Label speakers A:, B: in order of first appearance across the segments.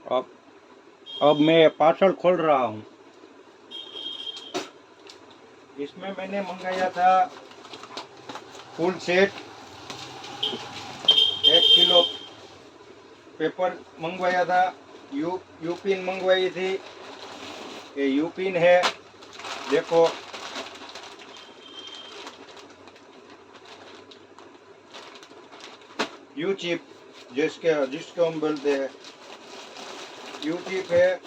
A: अब अब मैं पार्सल खोल रहा हूँ। इसमें मैंने मंगाया था फुल सेट, 1 किलो पेपर मंगवाया था, यूपिन मंगवाई थी। ये यूपिन है, देखो यू चिप, जिसको हम बोलते हैं यू चिप है।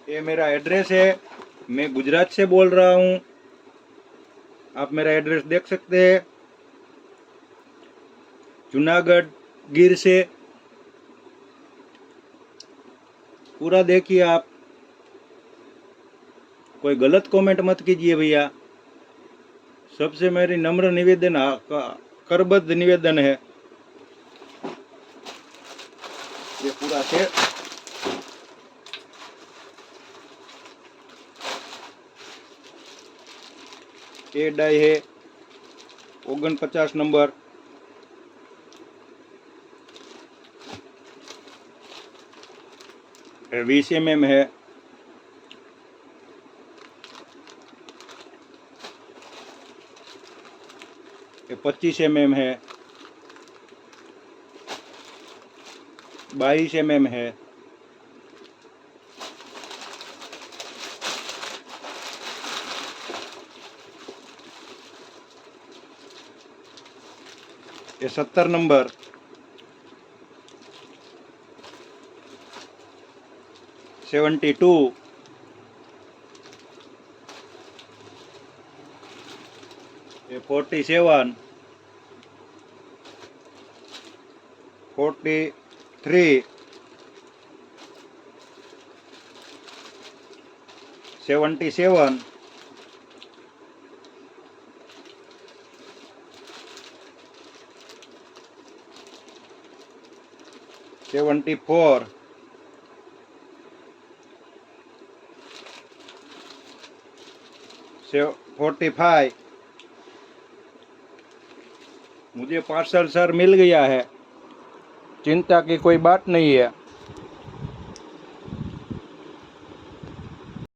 A: ये मेरा एड्रेस है, मैं गुजरात से बोल रहा हूँ। आप मेरा एड्रेस देख सकते हैं, जूनागढ़ गिर से। पूरा देखिए आप, कोई गलत कमेंट मत कीजिए भैया। सबसे मेरी नम्र निवेदन, करबद्ध निवेदन है। ये पूरा सेट, ये डाई है 49 नंबर, ये 20 mm है, ये 25 mm है, 22 mm है, ये 70 नंबर, 72, ये 47, 43, 77, 74, 45। मुझे पार्सल सर मिल गया है, चिंता की कोई बात नहीं है।